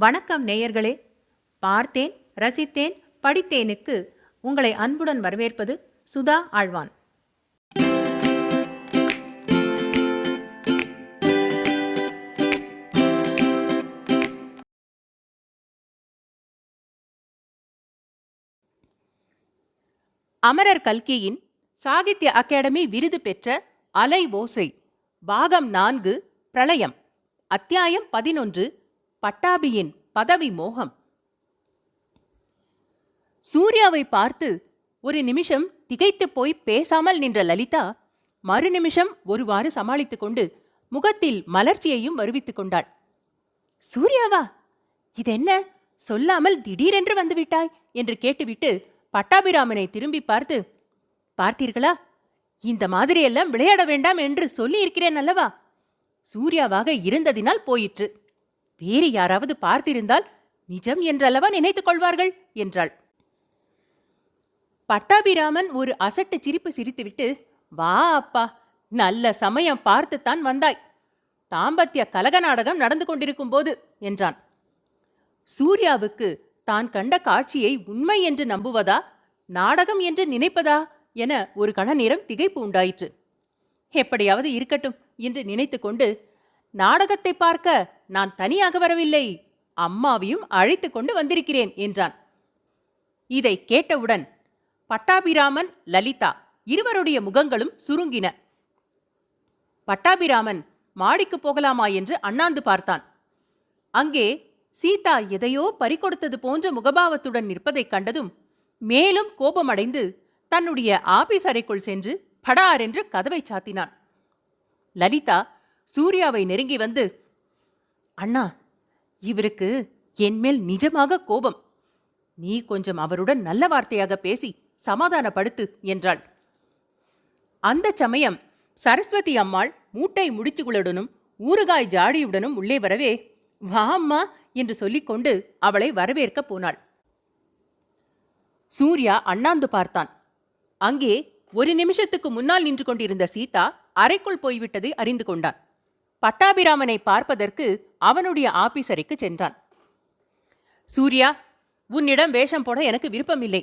வணக்கம் நேயர்களே. பார்த்தேன், ரசித்தேன், படித்தேனுக்கு உங்களை அன்புடன் வரவேற்பது சுதா ஆழ்வான். அமரர் கல்கியின் சாகித்ய அகாடமி விருது பெற்ற அலை ஓசை பாகம் 4 பிரளயம் அத்தியாயம் 11 பட்டாபியின் பதவி மோகம். சூர்யாவை பார்த்து ஒரு நிமிஷம் திகைத்து போய் பேசாமல் நின்ற லலிதா மறுநிமிஷம் ஒருவாறு சமாளித்துக் கொண்டு முகத்தில் மலர்ச்சியையும் வருவித்துக் கொண்டாள். சூர்யாவா? இதென்ன சொல்லாமல் திடீரென்று வந்துவிட்டாய் என்று கேட்டுவிட்டு பட்டாபிராமனை திரும்பி பார்த்து, பார்த்தீர்களா, இந்த மாதிரியெல்லாம் விளையாட வேண்டாம் என்று சொல்லி இருக்கிறேன் அல்லவா? சூர்யாவாக இருந்ததினால் போயிற்று. வேறு யாராவது பார்த்திருந்தால் நிஜம் என்றல்லவா நினைத்துக் கொள்வார்கள் என்றாள். பட்டாபிராமன் ஒரு அசட்டு சிரிப்பு சிரித்துவிட்டு, வா அப்பா, நல்ல சமயம் பார்த்துத்தான் வந்தாய். தாம்பத்திய கலக நாடகம் நடந்து கொண்டிருக்கும் போது என்றான். சூர்யாவுக்கு தான் கண்ட காட்சியை உண்மை என்று நம்புவதா, நாடகம் என்று நினைப்பதா என ஒரு கண நேரம் திகைப்பு உண்டாயிற்று. எப்படியாவது இருக்கட்டும் என்று நினைத்து கொண்டு, நாடகத்தை பார்க்க நான் தனியாக வரவில்லை, அம்மாவையும் அழைத்து கொண்டு வந்திருக்கிறேன் என்றான். இதை கேட்டவுடன் பட்டாபிராமன், லலிதா இருவருடைய முகங்களும் சுருங்கின. பட்டாபிராமன் மாடிக்கு போகலாமா என்று அண்ணாந்து பார்த்தான். அங்கே சீதா எதையோ பறிகொடுத்தது போன்ற முகபாவத்துடன் நிற்பதைக் கண்டதும் மேலும் கோபமடைந்து தன்னுடைய ஆபீஸ் அறைக்குள் சென்று படார் என்று கதவை சாத்தினான். லலிதா சூர்யாவை நெருங்கி வந்து, அண்ணா, இவருக்கு என்மேல் நிஜமாக கோபம். நீ கொஞ்சம் அவருடன் நல்ல வார்த்தையாக பேசி சமாதானப்படுத்து என்றாள். அந்த சமயம் சரஸ்வதி அம்மாள் மூட்டை முடிச்சுகளுடனும் ஊறுகாய் ஜாடியுடனும் உள்ளே வரவே, வா அம்மா என்று சொல்லிக்கொண்டு அவளை வரவேற்க போனாள். சூர்யா அண்ணாந்து பார்த்தான். அங்கே ஒரு நிமிஷத்துக்கு முன்னால் நின்று கொண்டிருந்த சீதா அறைக்குள் போய்விட்டதை அறிந்து கொண்டான். பட்டாபிராமனை பார்ப்பதற்கு அவனுடைய ஆபீஸ் அறைக்கு சென்றான். சூர்யா, உன்னிடம் வேஷம் போட எனக்கு விருப்பமில்லை.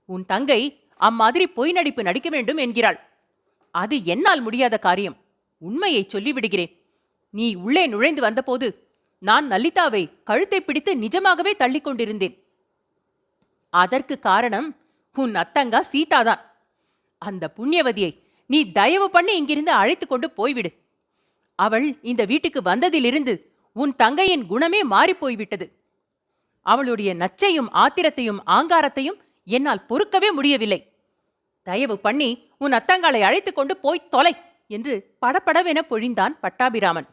உன் தங்கை அம்மாதிரி பொய் நடிப்பு நடிக்க வேண்டும் என்கிறாள். அது என்னால் முடியாத காரியம். உண்மையை சொல்லிவிடுகிறேன். நீ உள்ளே நுழைந்து வந்தபோது நான் லலிதாவை கழுத்தை பிடித்து நிஜமாகவே தள்ளிக் கொண்டிருந்தேன். அதற்கு காரணம் உன் அத்தங்கா சீதாதான். அந்த புண்ணியவதியை நீ தயவு பண்ணி இங்கிருந்து அழைத்து கொண்டு போய்விடு. அவள் இந்த வீட்டுக்கு வந்ததிலிருந்து உன் தங்கையின் குணமே மாறிப்போய்விட்டது. அவளுடைய நச்சையும் ஆத்திரத்தையும் ஆங்காரத்தையும் என்னால் பொறுக்கவே முடியவில்லை. தயவு பண்ணி உன் அத்தங்காளை அழைத்து கொண்டு போய் தொலை என்று படபடவென பொழிந்தான் பட்டாபிராமன்.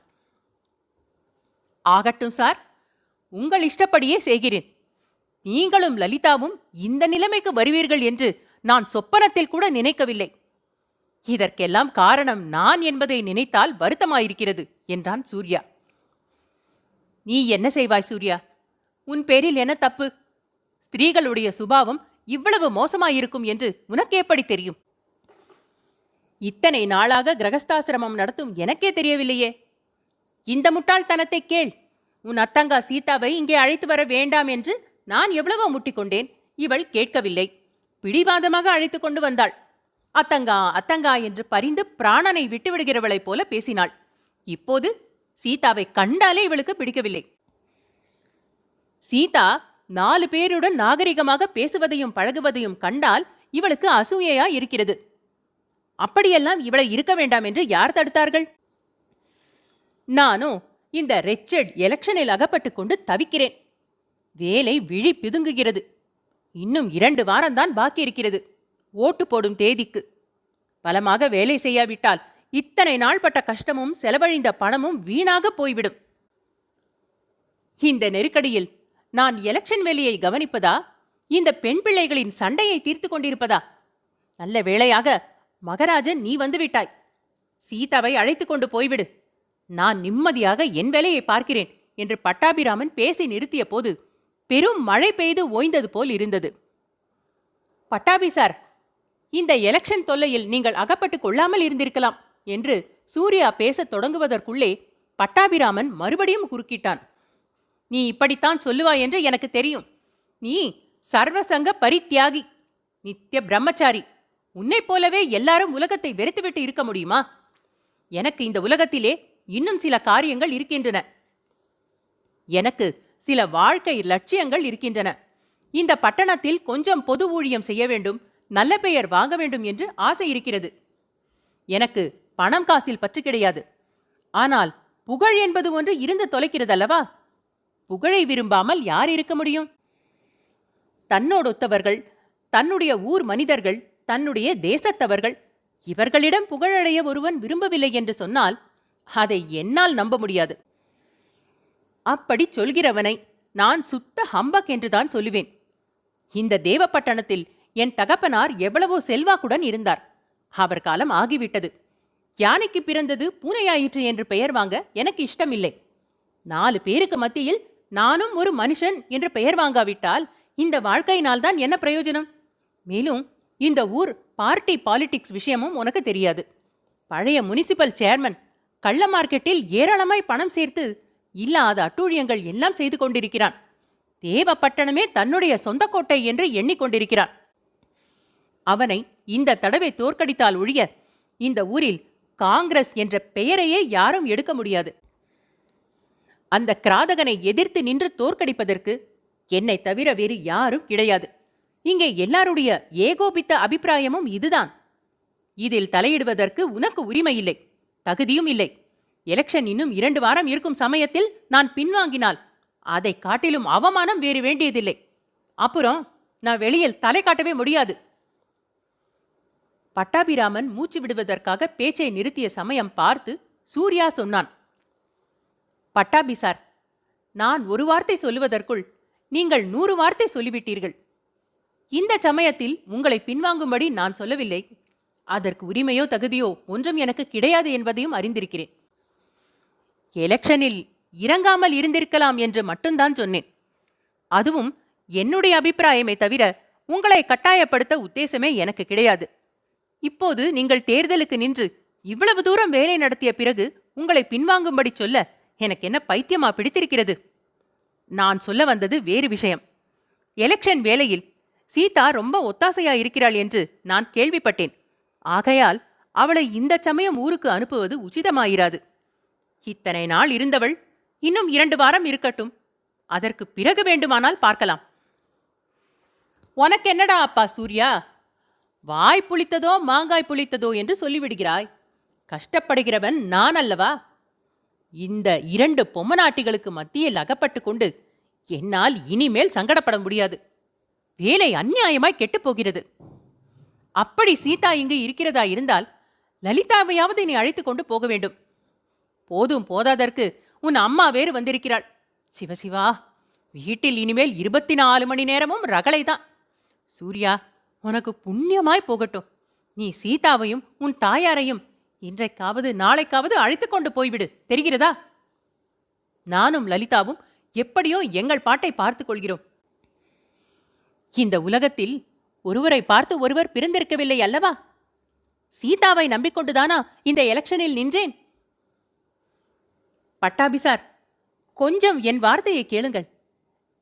ஆகட்டும் சார், உங்கள் இஷ்டப்படியே செய்கிறேன். நீங்களும் லலிதாவும் இந்த நிலைமைக்கு வருவீர்கள் என்று நான் சொப்பனத்தில் கூட நினைக்கவில்லை. இதற்கெல்லாம் காரணம் நான் என்பதை நினைத்தால் வருத்தமாயிருக்கிறது என்றான் சூர்யா. நீ என்ன செய்வாய் சூர்யா? உன் பேரில் என்ன தப்பு? ஸ்திரீகளுடைய சுபாவம் இவ்வளவு மோசமாயிருக்கும் என்று உனக்கு எப்படி தெரியும்? இத்தனை நாளாக கிரகஸ்தாசிரமம் நடத்தும் எனக்கே தெரியவில்லையே. இந்த முட்டாள்தனத்தை கேள். உன் அத்தங்கா சீதாவை இங்கே அழைத்து வர வேண்டாம் என்று நான் எவ்வளவோ முட்டிக்கொண்டேன். இவள் கேட்கவில்லை. பிடிவாதமாக அழைத்து கொண்டு வந்தாள். அத்தங்கா அத்தங்கா என்று பரிந்து பிராணனை விட்டுவிடுகிறவளைப் போல பேசினாள். இப்போது சீதாவை கண்டாலே இவளுக்கு பிடிக்கவில்லை. சீதா 4 பேருடன் நாகரிகமாக பேசுவதையும் பழகுவதையும் கண்டால் இவளுக்கு அசூயையா இருக்கிறது. அப்படியெல்லாம் இவளை இருக்க வேண்டாம் என்று யார் தடுத்தார்கள்? நானும் இந்த ரெச்சர்ட் எலெக்ஷனில் அகப்பட்டு கொண்டு தவிக்கிறேன். வேலை விழி பிதுங்குகிறது. இன்னும் 2 வாரம்தான் பாக்கி இருக்கிறது ஓட்டு போடும் தேதிக்கு. பலமாக வேலை செய்யாவிட்டால் இத்தனை நாள் பட்ட கஷ்டமும் செலவழிந்த பணமும் வீணாக போய்விடும். இந்த நெருக்கடியில் நான் எலெக்ஷன் வேலையை கவனிப்பதா, இந்த பெண் பிள்ளைகளின் சண்டையை தீர்த்து கொண்டிருப்பதா? நல்ல வேளையாக மகராஜன் நீ வந்துவிட்டாய். சீதாவை அழைத்து கொண்டு போய்விடு. நான் நிம்மதியாக என் வேலையை பார்க்கிறேன் என்று பட்டாபிராமன் பேசி நிறுத்திய போது பெரும் மழை பெய்து ஓய்ந்தது போல் இருந்தது. பட்டாபி சார், இந்த எலெக்ஷன் தொல்லையில் நீங்கள் அகப்பட்டுக் கொள்ளாமல் இருந்திருக்கலாம் என்று சூர்யா பேசத் தொடங்குவதற்குள்ளே பட்டாபிராமன் மறுபடியும் குறுக்கிட்டான். நீ இப்படித்தான் சொல்லுவாய் என்று எனக்கு தெரியும். நீ சர்வசங்க பரித்தியாகி, நித்திய பிரம்மச்சாரி. உன்னைப் போலவே எல்லாரும் உலகத்தை வெறுத்துவிட்டு இருக்க முடியுமா? எனக்கு இந்த உலகத்திலே இன்னும் சில காரியங்கள் இருக்கின்றன. எனக்கு சில வாழ்க்கை லட்சியங்கள் இருக்கின்றன. இந்த பட்டணத்தில் கொஞ்சம் பொது ஊழியம் செய்ய வேண்டும், நல்ல பெயர் வாங்க வேண்டும் என்று ஆசை இருக்கிறது. எனக்கு பணம் காசில் பற்று கிடையாது. ஆனால் புகழ் என்பது ஒன்று இருந்து தொலைக்கிறதல்லவா? புகழை விரும்பாமல் யார் இருக்க முடியும்? தன்னோடொத்தவர்கள், தன்னுடைய ஊர் மனிதர்கள், தன்னுடைய தேசத்தவர்கள், இவர்களிடம் புகழடைய ஒருவன் விரும்பவில்லை என்று சொன்னால் அதை என்னால் நம்ப முடியாது. அப்படி சொல்கிறவனை நான் சுத்த ஹம்பக் என்றுதான் சொல்லுவேன். இந்த தேவப்பட்டணத்தில் என் தகப்பனார் எவ்வளவோ செல்வாக்குடன் இருந்தார். அவர் காலம் ஆகிவிட்டது. யானைக்கு பிறந்தது பூனையாயிற்று என்று பெயர் வாங்க எனக்கு இஷ்டமில்லை. 4 பேருக்கு மத்தியில் நானும் ஒரு மனுஷன் என்று பெயர் வாங்காவிட்டால் இந்த வாழ்க்கையினால்தான் என்ன பிரயோஜனம்? மேலும் இந்த ஊர் பார்ட்டி பாலிடிக்ஸ் விஷயமும் உனக்கு தெரியாது. பழைய முனிசிபல் சேர்மன் கள்ள மார்க்கெட்டில் ஏராளமாய் பணம் சேர்த்து இல்லாத அட்டூழியங்கள் எல்லாம் செய்து கொண்டிருக்கிறான். தேவப்பட்டணமே தன்னுடைய சொந்த கோட்டை என்று எண்ணிக்கொண்டிருக்கிறான். அவனை இந்த தடவை தோற்கடித்தால் ஒழிய இந்த ஊரில் காங்கிரஸ் என்ற பெயரையே யாரும் எடுக்க முடியாது. அந்த கிராதகனை எதிர்த்து நின்று தோற்கடிப்பதற்கு என்னை தவிர வேறு யாரும் கிடையாது. இங்கே எல்லாருடைய ஏகோபித்த அபிப்பிராயமும் இதுதான். இதில் தலையிடுவதற்கு உனக்கு உரிமை இல்லை, தகுதியும் இல்லை. எலெக்ஷன் இன்னும் 2 வாரம் இருக்கும் சமயத்தில் நான் பின்வாங்கினால் அதை காட்டிலும் அவமானம் வேறு வேண்டியதில்லை. அப்புறம் நான் வெளியில் தலை காட்டவே முடியாது. பட்டாபிராமன் மூச்சு விடுவதற்காக பேச்சை நிறுத்திய சமயம் பார்த்து சூர்யா சொன்னான், பட்டாபி சார், நான் ஒரு வார்த்தை சொல்லுவதற்குள் நீங்கள் 100 வார்த்தை சொல்லிவிட்டீர்கள். இந்த சமயத்தில் உங்களை பின்வாங்கும்படி நான் சொல்லவில்லை. அதற்கு உரிமையோ தகுதியோ ஒன்றும் எனக்கு கிடையாது என்பதையும் அறிந்திருக்கிறேன். எலெக்ஷனில் இறங்காமல் இருந்திருக்கலாம் என்று மட்டும்தான் சொன்னேன். அதுவும் என்னுடைய அபிப்பிராயமே தவிர உங்களை கட்டாயப்படுத்த உத்தேசமே எனக்கு கிடையாது. இப்போது நீங்கள் தேர்தலுக்கு நின்று இவ்வளவு தூரம் வேலை நடத்திய பிறகு உங்களை பின்வாங்கும்படி சொல்ல எனக்கு என்ன பைத்தியமா பிடித்திருக்கிறது? நான் சொல்ல வந்தது வேறு விஷயம். எலெக்ஷன் வேளையில் சீதா ரொம்ப ஒத்தாசையா இருக்கிறாள் என்று நான் கேள்விப்பட்டேன். ஆகையால் அவளை இந்த சமயம் ஊருக்கு அனுப்புவது உச்சிதமாயிராது. இத்தனை நாள் இருந்தவள் இன்னும் 2 வாரம் இருக்கட்டும். அதற்கு பிறகு வேண்டுமானால் பார்க்கலாம். உனக்கென்னடா அப்பா சூர்யா, வாய் புளித்ததோ மாங்காய் புளித்ததோ என்று சொல்லிவிடுகிறாய். கஷ்டப்படுகிறவன் நான் அல்லவா? இந்த 2 பொம்மநாட்டிகளுக்கு மத்தியில் அகப்பட்டு கொண்டு என்னால் இனிமேல் சங்கடப்பட முடியாது. வேலை அந்நியாயமாய் கெட்டுப்போகிறது. அப்படி சீதா இங்கு இருக்கிறதா இருந்தால் லலிதாவையாவது நீ அழைத்து கொண்டு போக வேண்டும். போதும் போதாதற்கு உன் அம்மா வேறு வந்திருக்கிறாள். சிவசிவா, வீட்டில் இனிமேல் 24 மணி நேரமும் ரகளைதான். சூர்யா, உனக்கு புண்ணியமாய் போகட்டும். நீ சீதாவையும் உன் தாயாரையும் இன்றைக்காவது நாளைக்காவது அழைத்து கொண்டு போய்விடு, தெரிகிறதா? நானும் லலிதாவும் எப்படியோ எங்கள் பாட்டை பார்த்துக் கொள்கிறோம். இந்த உலகத்தில் ஒருவரை பார்த்து ஒருவர் பிறந்திருக்கவில்லை அல்லவா? சீதாவை நம்பிக்கொண்டுதானா இந்த எலெக்ஷனில் நின்றேன்? பட்டாபி சார், கொஞ்சம் என் வார்த்தையை கேளுங்கள்.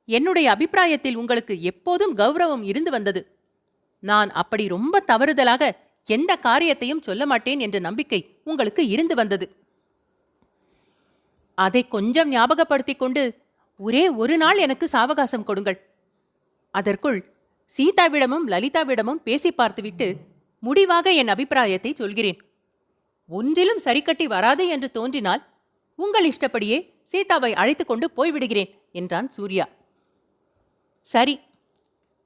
என்னுடைய அபிப்பிராயத்தில் உங்களுக்கு எப்போதும் கௌரவம் இருந்து வந்தது. நான் அப்படி ரொம்ப தவறுதலாக எந்த காரியத்தையும் சொல்ல மாட்டேன் என்ற நம்பிக்கை உங்களுக்கு இருந்து வந்தது. அதை கொஞ்சம் ஞாபகப்படுத்திக் கொண்டு ஒரே ஒரு நாள் எனக்கு சாவகாசம் கொடுங்கள். அதற்குள் சீதாவிடமும் லலிதாவிடமும் பேசி பார்த்துவிட்டு முடிவாக என் அபிப்பிராயத்தை சொல்கிறேன். ஒன்றிலும் சரிக்கட்டி வராது என்று தோன்றினால் உங்கள் இஷ்டப்படியே சீதாவை அழைத்து கொண்டு போய்விடுகிறேன் என்றான் சூர்யா. சரி,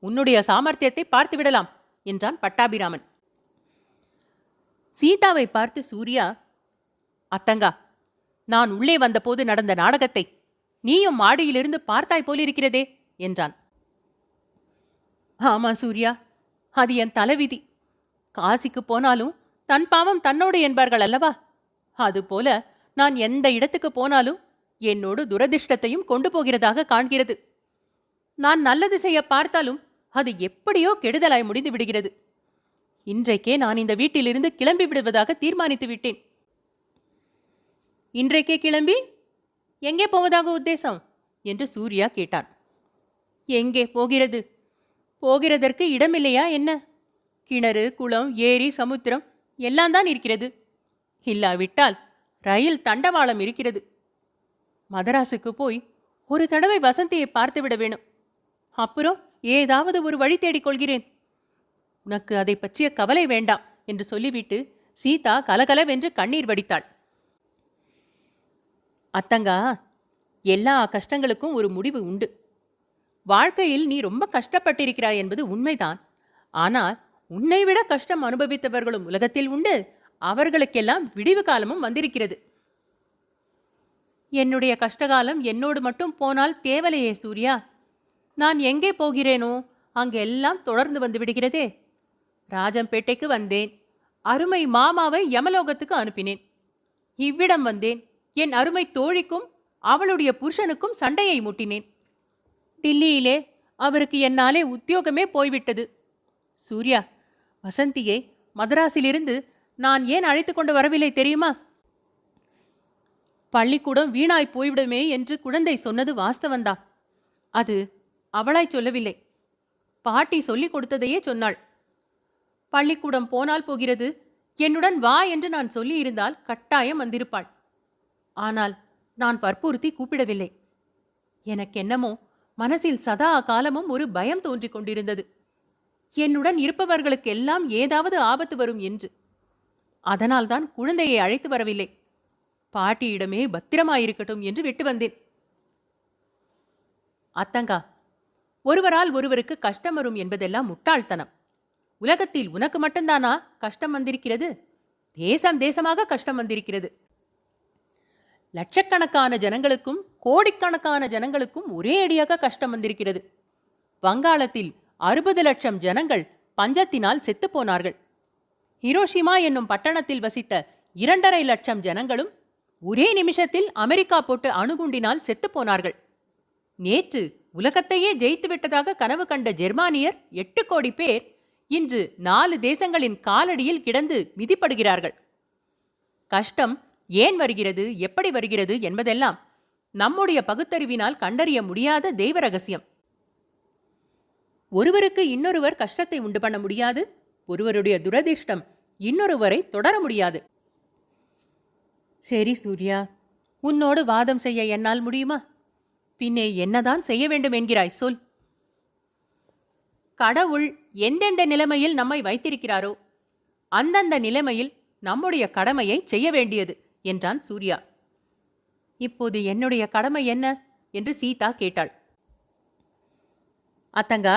உன்னுடைய சாமர்த்தியத்தை பார்த்து விடலாம் என்றான் பட்டாபிராமன். சீதாவை பார்த்து சூர்யா, அத்தங்கா, நான் உள்ளே வந்தபோது நடந்த நாடகத்தை நீயும் மாடியிலிருந்து பார்த்தாய் போலிருக்கிறதே என்றான். ஆமா சூர்யா, அது என் தலைவிதி. காசிக்கு போனாலும் தன் பாவம் தன்னோடு என்பார்கள் அல்லவா? அதுபோல நான் எந்த இடத்துக்கு போனாலும் என்னோடு துரதிர்ஷ்டத்தையும் கொண்டு போகிறதாக காண்கிறது. நான் நல்லது செய்ய பார்த்தாலும் அது எப்படியோ கெடுதலாய் முடிந்து விடுகிறது. இன்றைக்கே நான் இந்த வீட்டிலிருந்து கிளம்பி விடுவதாக தீர்மானித்து விட்டேன். இன்றைக்கே கிளம்பி எங்கே போவதாக உத்தேசம்? என்று சூர்யா கேட்டான். எங்கே போகிறது? போகிறதற்கு இடமில்லையா என்ன? கிணறு, குளம், ஏரி, சமுத்திரம் எல்லாம் தான் இருக்கிறது. இல்லாவிட்டால் ரயில் தண்டவாளம் இருக்கிறது. மதராசுக்கு போய் ஒரு தடவை வசந்தியை பார்த்துவிட வேணும். அப்புறம் ஏதாவது ஒரு வழி தேடிக் கொள்கிறேன். உனக்கு அதை பற்றிய கவலை வேண்டாம் என்று சொல்லிவிட்டு சீதா கலகலவென்று கண்ணீர் வடித்தாள். அத்தங்கா, எல்லா கஷ்டங்களுக்கும் ஒரு முடிவு உண்டு. வாழ்க்கையில் நீ ரொம்ப கஷ்டப்பட்டிருக்கிறாய் என்பது உண்மைதான். ஆனால் உன்னை விட கஷ்டம் அனுபவித்தவர்களும் உலகத்தில் உண்டு. அவர்களுக்கெல்லாம் விடிவு காலமும் வந்திருக்கிறது. என்னுடைய கஷ்டகாலம் என்னோடு மட்டும் போனால் தேவலையே சூர்யா. நான் எங்கே போகிறேனோ அங்கெல்லாம் தொடர்ந்து வந்து விடுகிறதே. ராஜம்பேட்டைக்கு வந்தேன். அருமை மாமாவை யமலோகத்துக்கு அனுப்பினேன். இவ்விடம் வந்தேன். என் அருமை தோழிக்கும் அவளுடைய புருஷனுக்கும் சண்டையை மூட்டினேன். டில்லியிலே அவருக்கு என்னாலே உத்தியோகமே போய்விட்டது. சூர்யா, வசந்தியை மதராஸிலிருந்து நான் ஏன் அழைத்து கொண்டு வரவில்லை தெரியுமா? பள்ளிக்கூடம் வீணாய் போய்விடுமே என்று குழந்தை சொன்னது வாஸ்தவந்தான். அது அவளாய் சொல்லவில்லை. பாட்டி சொல்லிக் கொடுத்ததையே சொன்னாள். பள்ளிக்கூடம் போனால் போகிறது, என்னுடன் வா என்று நான் சொல்லியிருந்தால் கட்டாயம் வந்திருப்பாள். ஆனால் நான் வற்புறுத்தி கூப்பிடவில்லை. எனக்கென்னமோ மனசில் சதா காலமும் ஒரு பயம் தோன்றிக் கொண்டிருந்தது. என்னுடன் இருப்பவர்களுக்கெல்லாம் ஏதாவது ஆபத்து வரும் என்று. அதனால்தான் குழந்தையை அழைத்து வரவில்லை. பாட்டியிடமே பத்திரமாயிருக்கட்டும் என்று விட்டு வந்தேன். அத்தங்கா, ஒருவரால் ஒருவருக்கு கஷ்டம் வரும் என்பதெல்லாம் முட்டாள்தனம். உலகத்தில் உனக்கு மட்டும்தானா கஷ்டம் வந்திருக்கிறது? தேசம் தேசமாக கஷ்டம் வந்திருக்கிறது. லட்சக்கணக்கான ஜனங்களுக்கும் கோடிக்கணக்கான ஜனங்களுக்கும் ஒரே அடியாக கஷ்டம் வந்திருக்கிறது. வங்காளத்தில் 60 லட்சம் ஜனங்கள் பஞ்சத்தினால் செத்துப்போனார்கள். ஹிரோஷிமா என்னும் பட்டணத்தில் வசித்த 2.5 லட்சம் ஜனங்களும் ஒரே நிமிஷத்தில் அமெரிக்கா போட்டு அணுகுண்டினால் செத்துப்போனார்கள். நேற்று உலகத்தையே ஜெயித்து விட்டதாக கனவு கண்ட ஜெர்மானியர் 8 கோடி பேர் இன்று 4 தேசங்களின் காலடியில் கிடந்து மிதிப்படுகிறார்கள். கஷ்டம் ஏன் வருகிறது, எப்படி வருகிறது என்பதெல்லாம் நம்முடைய பகுத்தறிவினால் கண்டறிய முடியாத தெய்வ ரகசியம். ஒருவருக்கு இன்னொருவர் கஷ்டத்தை உண்டு பண்ண முடியாது. ஒருவருடைய துரதிர்ஷ்டம் இன்னொருவரை தொடர முடியாது. சரி சூர்யா, உன்னோடு வாதம் செய்ய என்னால் முடியுமா? பின்னே என்னதான் செய்ய வேண்டும் என்கிறாய் சொல். கடவுள் எந்தெந்த நிலைமையில் நம்மை வைத்திருக்கிறாரோ அந்தந்த நிலைமையில் நம்முடைய கடமையை செய்ய வேண்டியது என்றான் சூர்யா. இப்போது என்னுடைய கடமை என்ன என்று சீதா கேட்டாள். அத்தங்கா,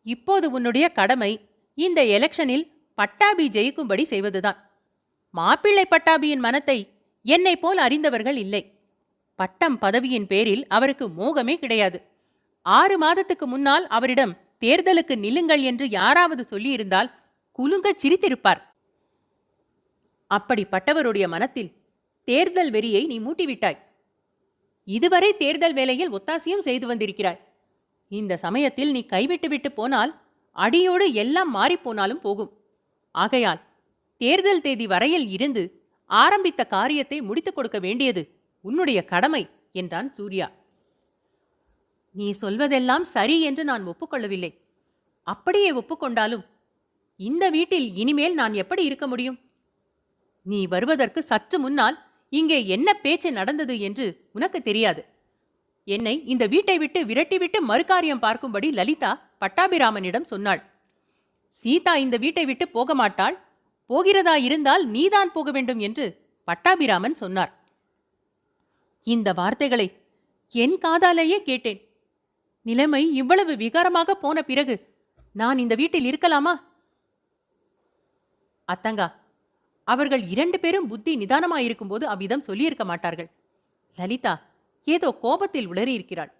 இப்போது உன்னுடைய கடமை இந்த எலெக்ஷனில் பட்டாபி ஜெயிக்கும்படி செய்வதுதான். மாப்பிள்ளை பட்டாபியின் மனத்தை என்னை போல் அறிந்தவர்கள் இல்லை. பட்டம் பதவியின் பேரில் அவருக்கு மோகமே கிடையாது. 6 மாதத்துக்கு முன்னால் அவரிடம் தேர்தலுக்கு நில்லுங்கள் என்று யாராவது சொல்லியிருந்தால் குலுங்கச் சிரித்திருப்பார். அப்படிப்பட்டவருடைய மனத்தில் தேர்தல் வெறியை நீ மூட்டிவிட்டாய். இதுவரை தேர்தல் வேலையில் ஒத்தாசையும் செய்து வந்திருக்கிறாய். இந்த சமயத்தில் நீ கைவிட்டுவிட்டு போனால் அடியோடு எல்லாம் மாறிப்போனாலும் போகும். ஆகையால் தேர்தல் தேதி வரையில் இருந்து ஆரம்பித்த காரியத்தை முடித்துக் கொடுக்க வேண்டியது உன்னுடைய கடமை என்றான் சூர்யா. நீ சொல்வதெல்லாம் சரி என்று நான் ஒப்புக்கொள்ளவில்லை. அப்படியே ஒப்புக்கொண்டாலும் இந்த வீட்டில் இனிமேல் நான் எப்படி இருக்க முடியும்? நீ வருவதற்கு சற்று முன்னால் இங்கே என்ன பேச்சு நடந்தது என்று உனக்கு தெரியாது. என்னை இந்த வீட்டை விட்டு விரட்டிவிட்டு மறுகாரியம் பார்க்கும்படி லலிதா பட்டாபிராமனிடம் சொன்னாள். சீதா இந்த வீட்டை விட்டு போக மாட்டாள், போகிறதா இருந்தால் நீதான் போக வேண்டும் என்று பட்டாபிராமன் சொன்னார். இந்த வார்த்தைகளை என் காதாலேயே கேட்டேன். நிலைமை இவ்வளவு விகாரமாக போன பிறகு நான் இந்த வீட்டில் இருக்கலாமா? அத்தங்கா, அவர்கள் 2 பேரும் புத்தி நிதானமாயிருக்கும்போது அவ்விதம் சொல்லியிருக்க மாட்டார்கள். லலிதா ஏதோ கோபத்தில் உளறியிருக்கிறாள்.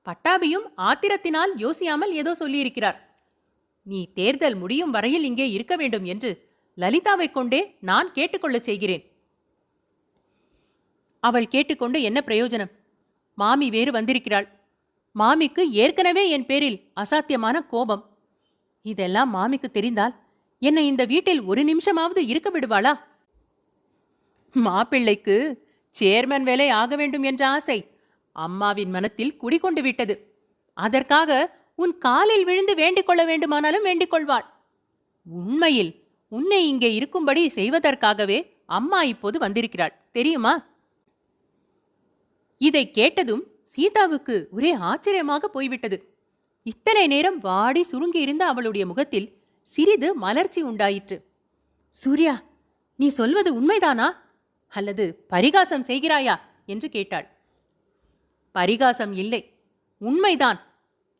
பட்டாபியும் ஆத்திரத்தினால் யோசியாமல் ஏதோ சொல்லியிருக்கிறார். நீ தேர்தல் முடியும் வரையில் இங்கே இருக்க வேண்டும் என்று லலிதாவைக் கொண்டே நான் கேட்டுக்கொள்ளச் செய்கிறேன். அவள் கேட்டுக்கொண்டு என்ன பிரயோஜனம்? மாமி வேறு வந்திருக்கிறாள். மாமிக்கு ஏற்கனவே என் பேரில் அசாத்தியமான கோபம். இதெல்லாம் மாமிக்கு தெரிந்தால் என்னை இந்த வீட்டில் ஒரு நிமிஷமாவது இருக்க விடுவாளா? மாப்பிள்ளைக்கு சேர்மன் வேலை ஆக வேண்டும் என்ற ஆசை. அம்மாவின் மனத்தில் குடிகொண்டு விட்டது. அதற்காக உன் காலில் விழுந்து வேண்டிக் கொள்ள வேண்டுமானாலும் வேண்டிக் கொள்வாள். உண்மையில் உன்னை இங்கே இருக்கும்படி செய்வதற்காகவே அம்மா இப்போது வந்திருக்கிறாள், தெரியுமா? இதை கேட்டதும் சீதாவுக்கு ஒரே ஆச்சரியமாக போய்விட்டது. இத்தனை நேரம் வாடி சுருங்கியிருந்த அவளுடைய முகத்தில் சிறிது மலர்ச்சி உண்டாயிற்று. சூர்யா, நீ சொல்வது உண்மைதானா அல்லது பரிகாசம் செய்கிறாயா என்று கேட்டாள். பரிகாசம் இல்லை, உண்மைதான்.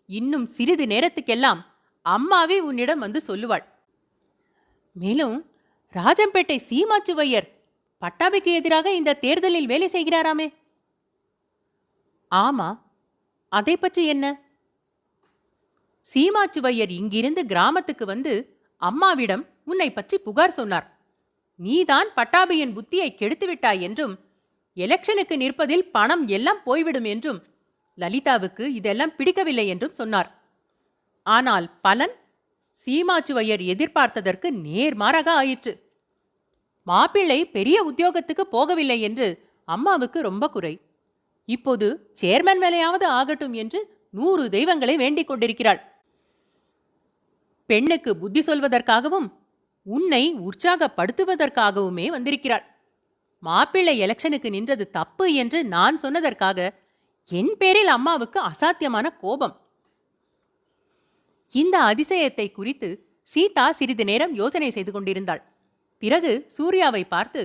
இன்னும் சிறிது நேரத்துக்கெல்லாம் அம்மாவே உன்னிடம் வந்து சொல்லுவாள். மேலும் ராஜம்பேட்டை சீமாச்சுவையர் பட்டாபிக்கு எதிராக இந்த தேர்தலில் வேலை செய்கிறாராமே? ஆமா, அதை பற்றி என்ன? சீமாச்சுவையர் இங்கிருந்து கிராமத்துக்கு வந்து அம்மாவிடம் உன்னை பற்றி புகார் சொன்னார். நீதான் பட்டாபியின் புத்தியை கெடுத்துவிட்டாய் என்றும் எலெக்ஷனுக்கு நிற்பதில் பணம் எல்லாம் போய்விடும் என்றும் லலிதாவுக்கு இதெல்லாம் பிடிக்கவில்லை என்றும் சொன்னார். ஆனால் பலன் சீமாச்சுவையர் எதிர்பார்த்ததற்கு நேர்மாறாக ஆயிற்று. மாப்பிள்ளை பெரிய உத்தியோகத்துக்கு போகவில்லை என்று அம்மாவுக்கு ரொம்ப குறை. இப்போது சேர்மன் வேலையாவது ஆகட்டும் என்று 100 தெய்வங்களை வேண்டிக் கொண்டிருக்கிறாள். பெண்ணுக்கு புத்தி சொல்வதற்காகவும் உன்னை உற்சாகப்படுத்துவதற்காகவுமே வந்திருக்கிறாள். மாப்பிள்ளை எலெக்ஷனுக்கு நின்றது தப்பு என்று நான் சொன்னதற்காக என் பேரில் அம்மாவுக்கு அசாத்தியமான கோபம். இந்த அதிசயத்தை குறித்து சீதா சிறிது நேரம் யோசனை செய்து கொண்டிருந்தாள். பிறகு சூர்யாவை பார்த்து,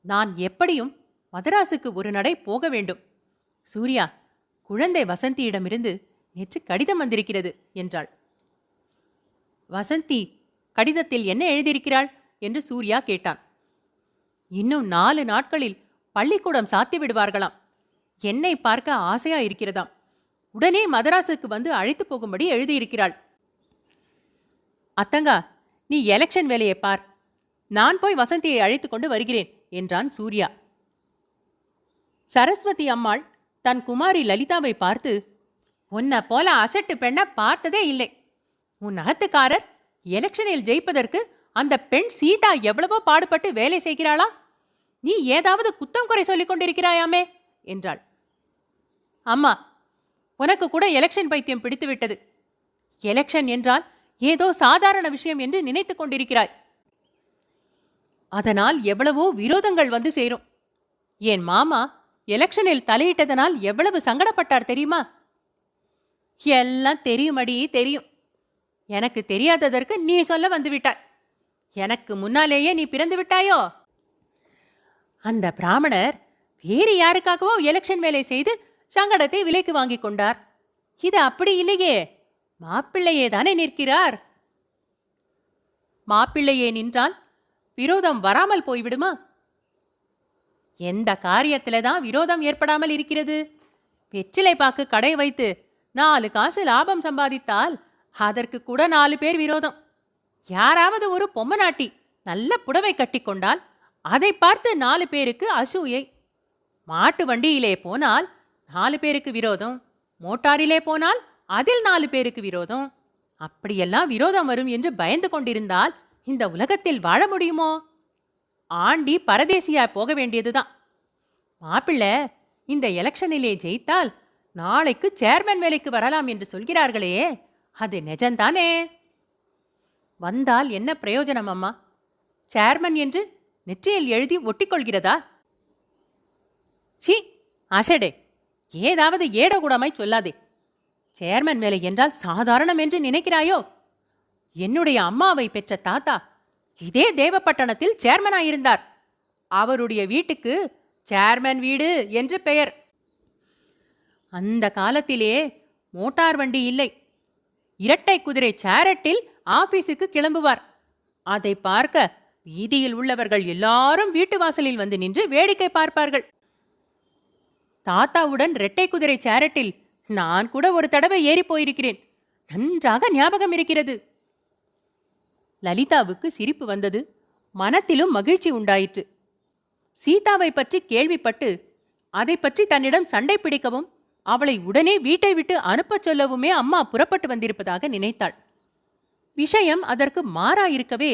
நான் எப்படியும் மதராசுக்கு ஒரு நடை போக வேண்டும். சூர்யா, குழந்தை வசந்தியிடமிருந்து நேற்று கடிதம் வந்திருக்கிறது என்றாள். வசந்தி கடிதத்தில் என்ன எழுதியிருக்கிறாள் என்று சூர்யா கேட்டான். இன்னும் 4 நாட்களில் பள்ளிக்கூடம் சாத்தி விடுவார்களாம். என்னை பார்க்க ஆசையா இருக்கிறதாம். உடனே மதராசுக்கு வந்து அழைத்து போகும்படி எழுதியிருக்கிறாள். அத்தங்கா, நீ எலெக்ஷன் வேலையை பார், நான் போய் வசந்தியை அழைத்து கொண்டு வருகிறேன் என்றான் சூர்யா. சரஸ்வதி அம்மாள் தன் குமாரி லலிதாவை பார்த்து, உன்னை போல அசட்டு பெண்ணை பார்த்ததே இல்லை. உன் அகத்துக்காரர் எலெக்ஷனில் ஜெயிப்பதற்கு அந்த பெண் சீதா எவ்வளவோ பாடுபட்டு வேலை செய்கிறாளா? நீ ஏதாவது குத்தம் குறை சொல்லிக் கொண்டிருக்கிறாயாமே என்றாள். அம்மா, உனக்கு கூட எலெக்ஷன் பைத்தியம் பிடித்துவிட்டது. எலெக்ஷன் என்றால் ஏதோ சாதாரண விஷயம் என்று நினைத்துக் கொண்டிருக்கிறாய். அதனால் எவ்வளவோ விரோதங்கள் வந்து சேரும். என் மாமா எலெக்ஷனில் தலையிட்டதனால் எவ்வளவு சங்கடப்பட்டார் தெரியுமா? எல்லாம் தெரியுமடி, தெரியும். எனக்கு தெரியாததற்கு நீ சொல்ல வந்துவிட்டாய். எனக்கு முன்னாலேயே நீ பிறந்து விட்டாயோ? அந்த பிராமணர் வேறு யாருக்காகவோ எலெக்ஷன் வேலை செய்து சங்கடத்தை விலைக்கு வாங்கி கொண்டார். இது அப்படி இல்லையே, மாப்பிள்ளையே தானே நிற்கிறார். மாப்பிள்ளையே நின்றால் விரோதம் வராமல் போய்விடுமா? எந்த காரியத்தில்தான் விரோதம் ஏற்படாமல் இருக்கிறது? வெற்றிலை பாக்கு கடை வைத்து 4 காசு லாபம் சம்பாதித்தால் அதற்கு கூட 4 பேர் விரோதம். யாராவது ஒரு பொம்மநாட்டி நல்ல புடவை கட்டிக்கொண்டால் அதை பார்த்து 4 பேருக்கு அசூயை. மாட்டு வண்டியிலே போனால் 4 பேருக்கு விரோதம், மோட்டாரிலே போனால் அதில் 4 பேருக்கு விரோதம். அப்படியெல்லாம் விரோதம் வரும் என்று பயந்து கொண்டிருந்தால் இந்த உலகத்தில் வாழ முடியுமோ? ஆண்டி பரதேசியா போக வேண்டியதுதான். மாப்பிள்ளை இந்த எலெக்ஷனிலே ஜெயித்தால் நாளைக்கு சேர்மன் வேலைக்கு வரலாம் என்று சொல்கிறார்களே, அது நிஜம்தானே? வந்தால் என்ன பிரயோஜனம் அம்மா? சேர்மன் என்று நெற்றியில் எழுதி ஒட்டிக்கொள்கிறதா? சி, அசடே, ஏதாவது ஏடகூடமாய் சொல்லாதே. சேர்மன் வேலை என்றால் சாதாரணம் என்று நினைக்கிறாயோ? என்னுடைய அம்மாவை பெற்ற தாத்தா இதே தேவப்பட்டணத்தில் சேர்மனாயிருந்தார். அவருடைய வீட்டுக்கு சேர்மன் வீடு என்று பெயர். அந்த காலத்திலே மோட்டார் வண்டி இல்லை. இரட்டை குதிரை சேரட்டில் ஆபீஸுக்கு கிளம்புவார். அதை பார்க்க வீதியில் உள்ளவர்கள் எல்லாரும் வீட்டு வாசலில் வந்து நின்று வேடிக்கை பார்ப்பார்கள். தாத்தாவுடன் இரட்டை குதிரை சேரட்டில் நான் கூட ஒரு தடவை ஏறி போயிருக்கிறேன். நன்றாக ஞாபகம் இருக்கிறது. லலிதாவுக்கு சிரிப்பு வந்தது. மனத்திலும் மகிழ்ச்சி உண்டாயிற்று. சீதாவை பற்றி கேள்விப்பட்டு அதை பற்றி தன்னிடம் சண்டை பிடிக்கவும் அவளை உடனே வீட்டை விட்டு அனுப்பச் சொல்லவுமே அம்மா புறப்பட்டு வந்திருப்பதாக நினைத்தாள். விஷயம் அதற்கு மாறாயிருக்கவே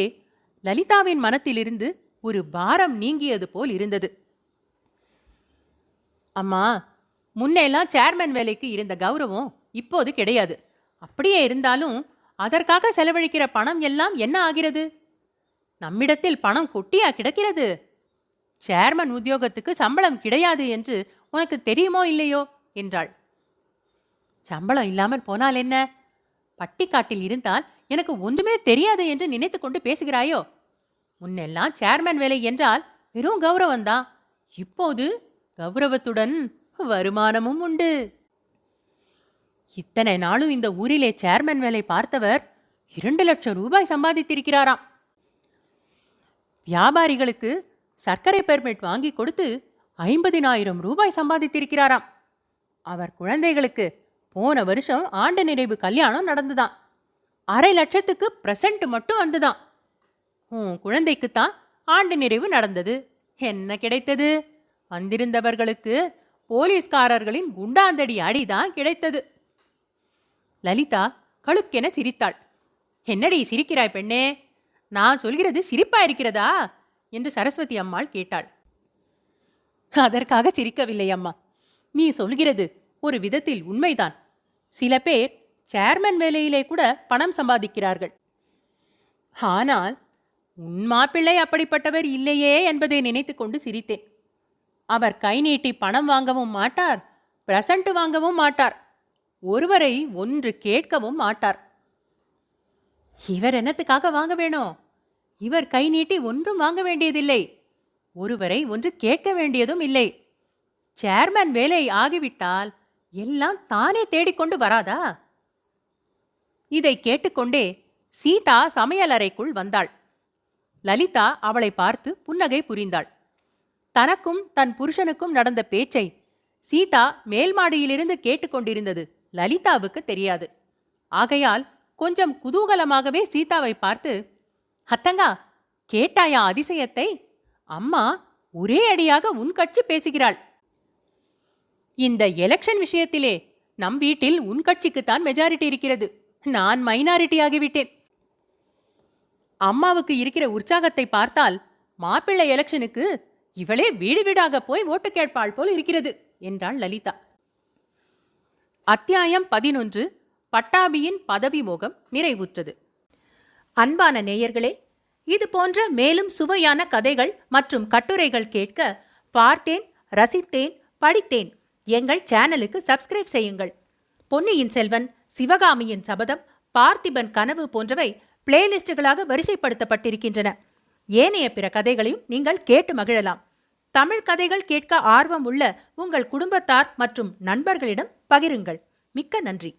லலிதாவின் மனத்திலிருந்து ஒரு பாரம் நீங்கியது போல் இருந்தது. அம்மா, முன்னெல்லாம் சேர்மன் வேலைக்கு இருந்த கௌரவம் இப்போது கிடையாது. அப்படியே இருந்தாலும் அதற்காக செலவழிக்கிற பணம் எல்லாம் என்ன ஆகிறது? நம்மிடத்தில் பணம் கொட்டியா கிடக்கிறது? சேர்மன் உத்தியோகத்துக்கு சம்பளம் கிடையாது என்று உனக்கு தெரியுமோ இல்லையோ என்றாள். சம்பளம் இல்லாமல் போனால் என்ன? பட்டிக்காட்டில் இருந்தால் எனக்கு ஒன்றுமே தெரியாது என்று நினைத்து கொண்டு பேசுகிறாயோ? முன்னெல்லாம் சேர்மன் வேலை என்றால் வெறும் கௌரவம்தான். இப்போது கௌரவத்துடன் வருமானமும் உண்டு. இத்தனை நாளும் இந்த ஊரிலே சேர்மன் வேலை பார்த்தவர் 2 லட்சம் ரூபாய் சம்பாதித்திருக்கிறாராம். வியாபாரிகளுக்கு சர்க்கரை பெர்மிட் வாங்கி கொடுத்து 50,000 ரூபாய் சம்பாதித்திருக்கிறாராம். அவர் குழந்தைகளுக்கு போன வருஷம் ஆண்டு நிறைவு கல்யாணம் நடந்துதான். 500,000க்கு பிரசன்ட் மட்டும் வந்துதான். உன் குழந்தைக்குத்தான் ஆண்டு நிறைவு நடந்தது. என்ன கிடைத்தது? வந்திருந்தவர்களுக்கு போலீஸ்காரர்களின் குண்டாந்தடி அடிதான் கிடைத்தது. லலிதா கழுக்கென சிரித்தாள். என்னடி சிரிக்கிறாய் பெண்ணே? நான் சொல்கிறது சிரிப்பா இருக்கிறதா என்று சரஸ்வதி அம்மாள் கேட்டாள். அதற்காக சிரிக்கவில்லை அம்மா. நீ சொல்கிறது ஒரு விதத்தில் உண்மைதான். சில பேர் சேர்மன் வேலையிலே கூட பணம் சம்பாதிக்கிறார்கள். ஆனால் உன் மாப்பிள்ளை அப்படிப்பட்டவர் இல்லையே என்பதை நினைத்து கொண்டு சிரித்தேன். அவர் கை நீட்டி பணம் வாங்கவும் மாட்டார், பிரசன்ட் வாங்கவும் மாட்டார், ஒருவரை ஒன்று கேட்கவும் மாட்டார். இவர் என்னத்துக்காக வாங்க வேணும்? இவர் கை நீட்டி ஒன்றும் வாங்க வேண்டியதில்லை, ஒருவரை ஒன்று கேட்க வேண்டியதும் இல்லை. சேர்மன் வேலை ஆகிவிட்டால் எல்லாம் தானே தேடிக்கொண்டு வராதா? இதை கேட்டுக்கொண்டே சீதா சமையலறைக்குள் வந்தாள். லலிதா அவளை பார்த்து புன்னகை புரிந்தாள். தனக்கும் தன் புருஷனுக்கும் நடந்த பேச்சை சீதா மேல் மாடியிலிருந்து கேட்டுக்கொண்டிருந்தது லலிதாவுக்கு தெரியாது. ஆகையால் கொஞ்சம் குதூகலமாகவே சீதாவை பார்த்து, அத்தங்கா, கேட்டாயா அதிசயத்தை? அம்மா ஒரே அடியாக உன் கட்சி பேசுகிறாள். இந்த எலெக்ஷன் விஷயத்திலே நம் வீட்டில் உன் கட்சிக்குத்தான் மெஜாரிட்டி இருக்கிறது. நான் மைனாரிட்டி ஆகிவிட்டேன். அம்மாவுக்கு இருக்கிற உற்சாகத்தை பார்த்தால் மாப்பிள்ளை எலெக்ஷனுக்கு இவளே வீடு வீடாக போய் ஓட்டு கேட்பாள் போல் இருக்கிறது என்றாள் லலிதா. அத்தியாயம் 11 பட்டாபியின் பதவி மோகம் நிறைவுற்றது. அன்பான நேயர்களே, இது போன்ற மேலும் சுவையான கதைகள் மற்றும் கட்டுரைகள் கேட்க பார்த்தேன், ரசித்தேன், படித்தேன் எங்கள் சேனலுக்கு சப்ஸ்கிரைப் செய்யுங்கள். பொன்னியின் செல்வன், சிவகாமியின் சபதம், பார்த்திபன் கனவு போன்றவை பிளேலிஸ்டுகளாக வரிசைப்படுத்தப்பட்டிருக்கின்றன. ஏனைய பிற கதைகளையும் நீங்கள் கேட்டு மகிழலாம். தமிழ் கதைகள் கேட்க ஆர்வம் உள்ள உங்கள் குடும்பத்தார் மற்றும் நண்பர்களிடம் பகிருங்கள். மிக்க நன்றி.